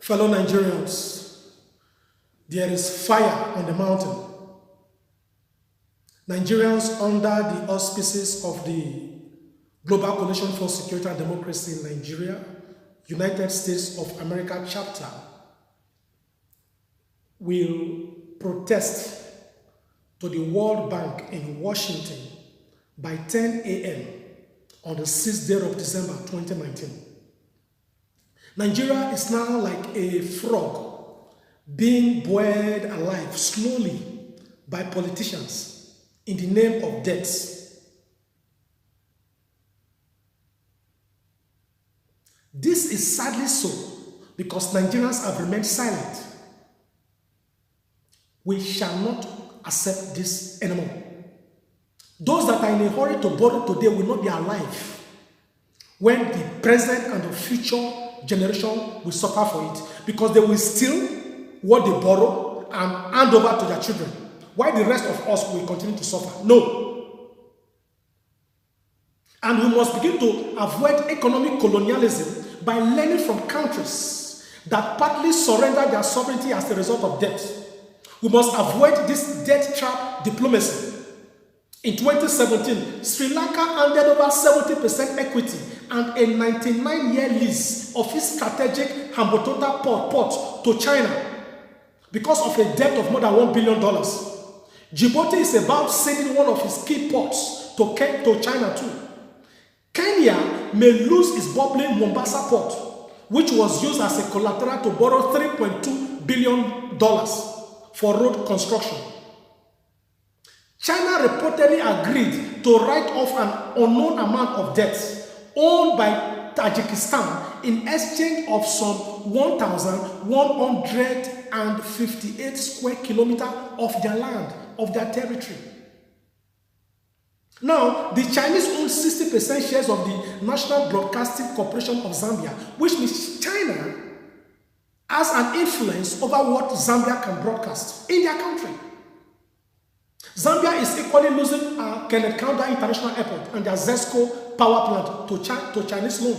Fellow Nigerians, there is fire on the mountain. Nigerians, under the auspices of the Global Coalition for Security and Democracy in Nigeria, United States of America chapter, will protest to the World Bank in Washington by 10 a.m. on the 6th day of December 2019. Nigeria is now like a frog being boiled alive slowly by politicians in the name of debt. This is sadly so because Nigerians have remained silent. We shall not accept this anymore. Those that are in a hurry to borrow today will not be alive when the present and the future generation will suffer for it, because they will steal what they borrow and hand over to their children, while the rest of us will continue to suffer. No. And we must begin to avoid economic colonialism by learning from countries that partly surrender their sovereignty as a result of debt. We must avoid this debt trap diplomacy. In 2017, Sri Lanka handed over 70% equity and a 99-year lease of its strategic Hambantota port to China because of a debt of more than $1 billion. Djibouti is about sending one of its key ports to China too. Kenya may lose its bubbling Mombasa port, which was used as a collateral to borrow $3.2 billion for road construction. China reportedly agreed to write off an unknown amount of debts owned by Tajikistan in exchange of some 1,158 square kilometers of their land, of their territory. Now, the Chinese own 60% shares of the National Broadcasting Corporation of Zambia, which means China has an influence over what Zambia can broadcast in their country. Zambia is equally losing Kenneth Kaunda International Airport and their ZESCO power plant to Chinese loan.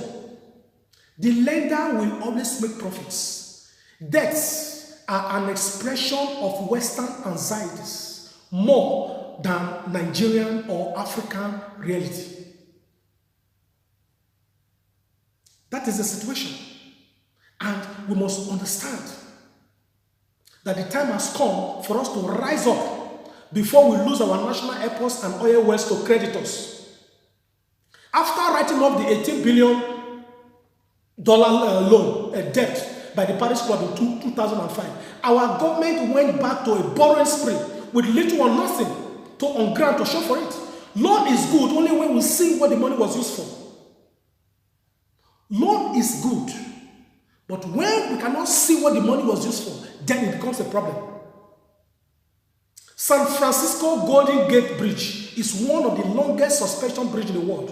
The lender will always make profits. Debts are an expression of Western anxieties more than Nigerian or African reality. That is the situation. And we must understand that the time has come for us to rise up before we lose our national airports and oil wells to creditors. After writing off the $18 billion loan, debt by the Paris Club in 2005, our government went back to a borrowing spree with little or nothing on ground to show for it. Loan is good only when we see what the money was used for. Loan is good, but when we cannot see what the money was used for, then it becomes a problem. San Francisco Golden Gate Bridge is one of the longest suspension bridges in the world,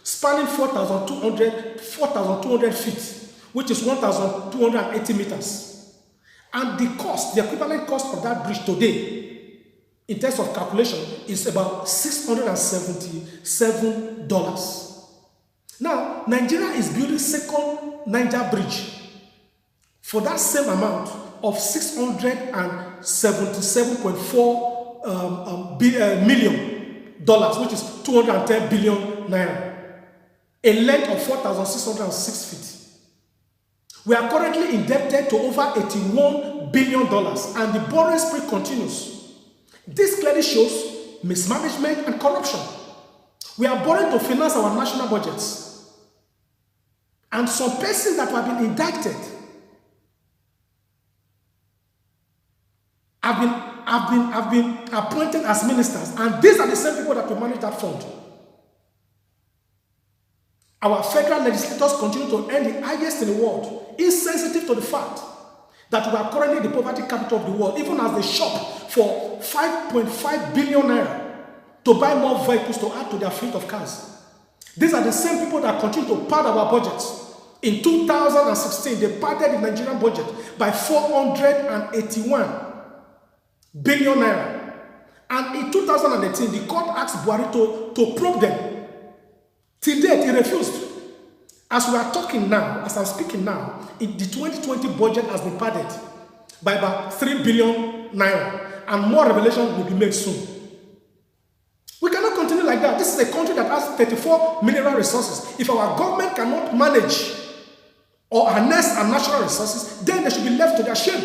spanning 4,200 feet, which is 1,280 meters. And the equivalent cost of that bridge today, in terms of calculation, is about $677. Now, Nigeria is building second Niger Bridge for that same amount of $677.4 million, which is 210 billion naira, a length of 4,606 feet. We are currently indebted to over $81 billion, and the borrowing spree continues. This clearly shows mismanagement and corruption. We are borrowing to finance our national budgets, and some persons that have been indicted have been appointed as ministers, and these are the same people that will manage that fund. Our federal legislators continue to earn the highest in the world, insensitive to the fact that we are currently the poverty capital of the world, even as they shop for 5.5 billion naira to buy more vehicles to add to their fleet of cars. These are the same people that continue to pad our budgets. In 2016, they padded the Nigerian budget by 481 billion naira. And in 2018, the court asked Buhari to probe them. Till date, he refused. As we are talking now, as I'm speaking now, the 2020 budget has been padded by about 3 billion naira, and more revelation will be made soon. We cannot continue like that. This is a country that has 34 mineral resources. If our government cannot manage or harness our natural resources, then they should be left to their shame.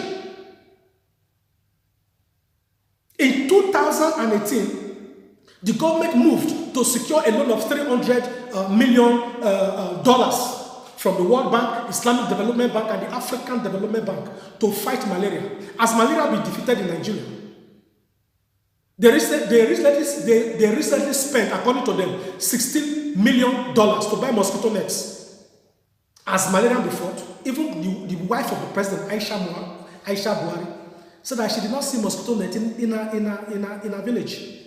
In 2018, the government moved to secure a loan of $300 million from the World Bank, Islamic Development Bank, and the African Development Bank to fight malaria. As malaria be defeated in Nigeria, they recently spent, according to them, $16 million to buy mosquito nets. As malaria be fought, even the wife of the president, Aisha Buhari, said that she did not see mosquito net in a village.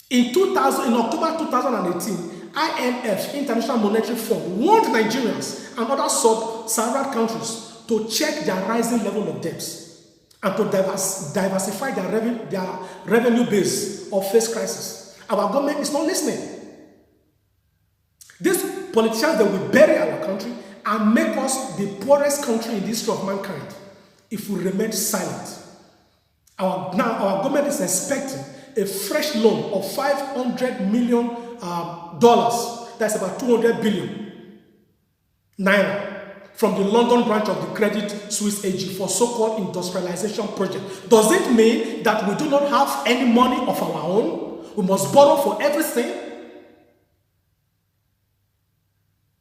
In October 2018, IMF, International Monetary Fund, warned Nigerians and other sub-Saharan countries to check their rising level of debts and to diversify their revenue base or face crisis. Our government is not listening. These politicians, they will bury our country and make us the poorest country in the history of mankind if we remain silent. Our government is expecting a fresh loan of $500 million, that's about 200 billion naira, from the London branch of the Credit Suisse AG for so-called industrialization project. Does it mean that we do not have any money of our own? We must borrow for everything?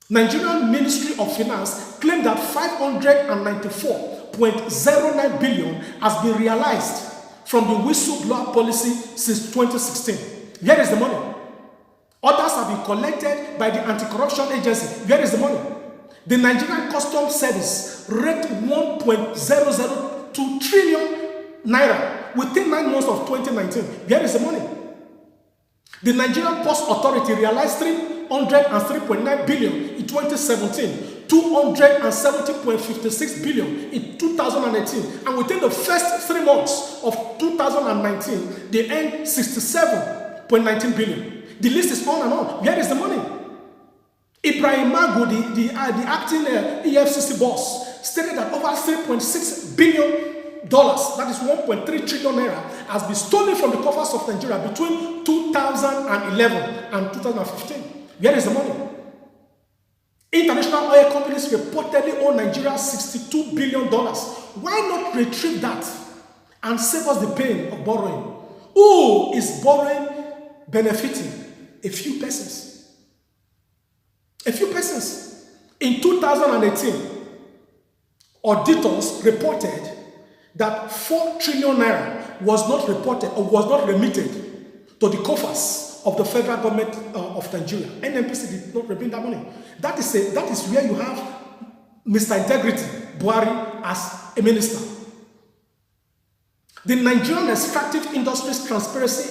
Nigerian Ministry of Finance claimed that 594.09 billion has been realized from the whistleblower policy since 2016. Where is the money? Others have been collected by the anti-corruption agency. Where is the money? The Nigerian Customs Service raked 1.002 trillion naira within 9 months of 2019. Where is the money? The Nigerian Post Authority realized 303.9 billion in 2017. 270.56 billion in 2018, and within the first 3 months of 2019, they earned 67.19 billion. The list is on and on. Where is the money? Ibrahim Magu, the acting EFCC boss, stated that over $3.6 billion, that is 1.3 trillion naira, has been stolen from the coffers of Nigeria between 2011 and 2015. Where is the money? International oil companies reportedly owe Nigeria $62 billion. Why not retrieve that and save us the pain of borrowing? Who is borrowing benefiting? A few persons. A few persons. In 2018, auditors reported that 4 trillion naira was not reported or was not remitted to the coffers of the federal government of Nigeria. NNPC did not remit that money. That is where you have Mr. Integrity Buhari as a minister. The Nigerian Extractive Industries Transparency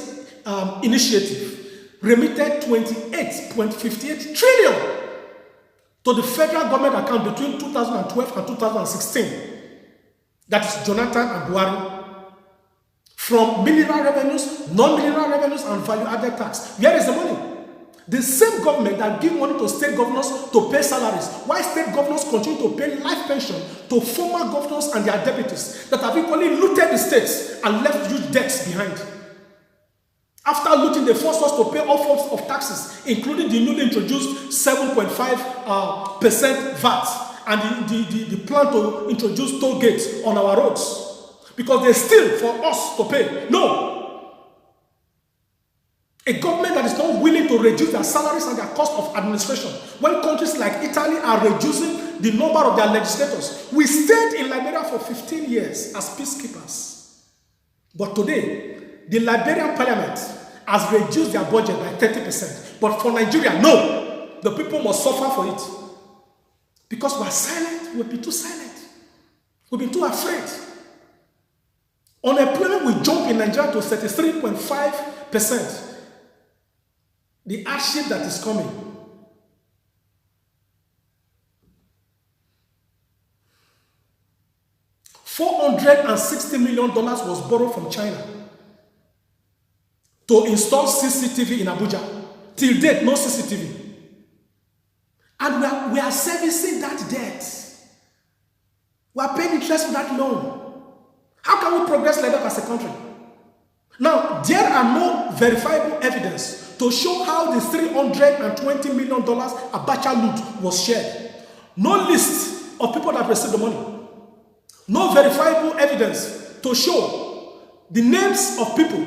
Initiative remitted 28.58 trillion to the federal government account between 2012 and 2016. That is Jonathan and Buhari. From mineral revenues, non-mineral revenues, and value-added tax. Where is the money? The same government that give money to state governors to pay salaries, while state governors continue to pay life pension to former governors and their deputies that have equally looted the states and left huge debts behind. After looting, they forced us to pay all forms of taxes, including the newly introduced 7.5% VAT and the plan to introduce toll gates on our roads. Because they steal for us to pay. No. A government that is not willing to reduce their salaries and their cost of administration. When countries like Italy are reducing the number of their legislators. We stayed in Liberia for 15 years as peacekeepers. But today, the Liberian parliament has reduced their budget by 30%. But for Nigeria, no. The people must suffer for it. Because we are silent, we'll be too silent. We'll be too afraid. Unemployment will jump in Nigeria to 33.5%. The hardship that is coming. $460 million was borrowed from China to install CCTV in Abuja. Till date, no CCTV. And we are servicing that debt. We are paying interest for that loan. How can we progress like that as a country? Now, there are no verifiable evidence to show how the $320 million Abacha loot was shared. No list of people that received the money. No verifiable evidence to show the names of people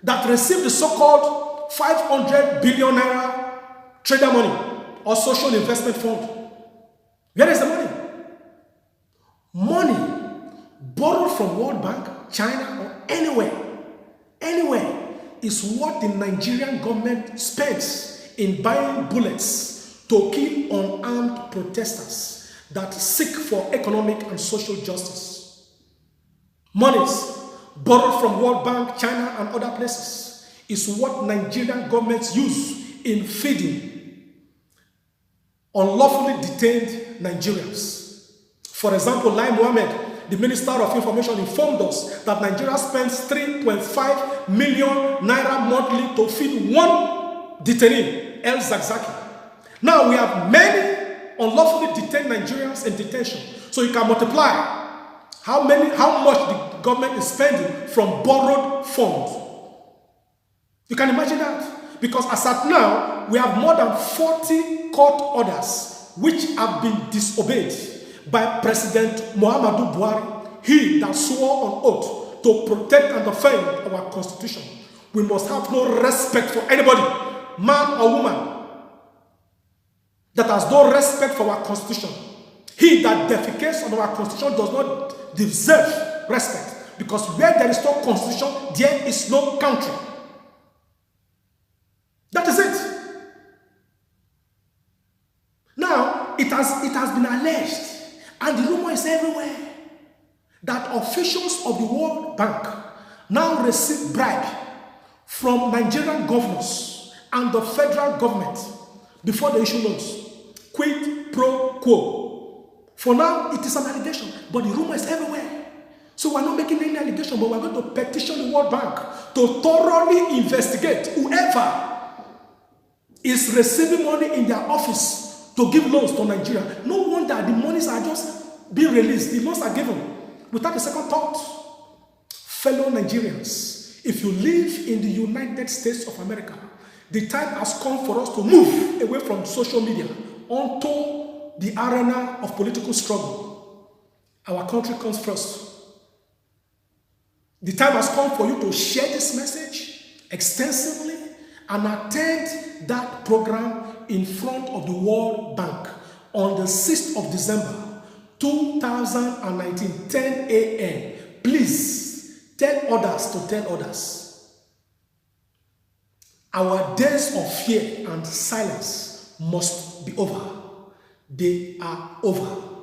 that received the so-called 500 billion naira trader money or social investment fund. Where is the money? Money borrowed from World Bank, China, or anywhere is what the Nigerian government spends in buying bullets to kill unarmed protesters that seek for economic and social justice. Monies borrowed from World Bank, China, and other places is what Nigerian governments use in feeding unlawfully detained Nigerians. For example, Lai Mohammed, the Minister of Information, informed us that Nigeria spends 3.5 million naira monthly to feed one detainee, El Zakzaki. Now we have many unlawfully detained Nigerians in detention. So you can multiply how much the government is spending from borrowed funds. You can imagine that? Because as at now, we have more than 40 court orders which have been disobeyed by President Muhammadu Buhari, he that swore on oath to protect and defend our constitution. We must have no respect for anybody, man or woman, that has no respect for our constitution. He that defecates on our constitution does not deserve respect, because where there is no constitution, there is no country. That is it. Now, it has been alleged, and the rumor is everywhere, that officials of the World Bank now receive bribe from Nigerian governors and the federal government before they issue loans. Quid pro quo. For now, it is an allegation, but the rumor is everywhere. So we're not making any allegation, but we're going to petition the World Bank to thoroughly investigate whoever is receiving money in their office to give loans to Nigeria. No wonder the monies are just being released. The loans are given without a second thought. Fellow Nigerians, if you live in the United States of America, the time has come for us to move away from social media onto the arena of political struggle. Our country comes first. The time has come for you to share this message extensively and attend that program in front of the World Bank on the 6th of December 2019, 10 a.m. Please tell others to tell others. Our days of fear and silence must be over. They are over.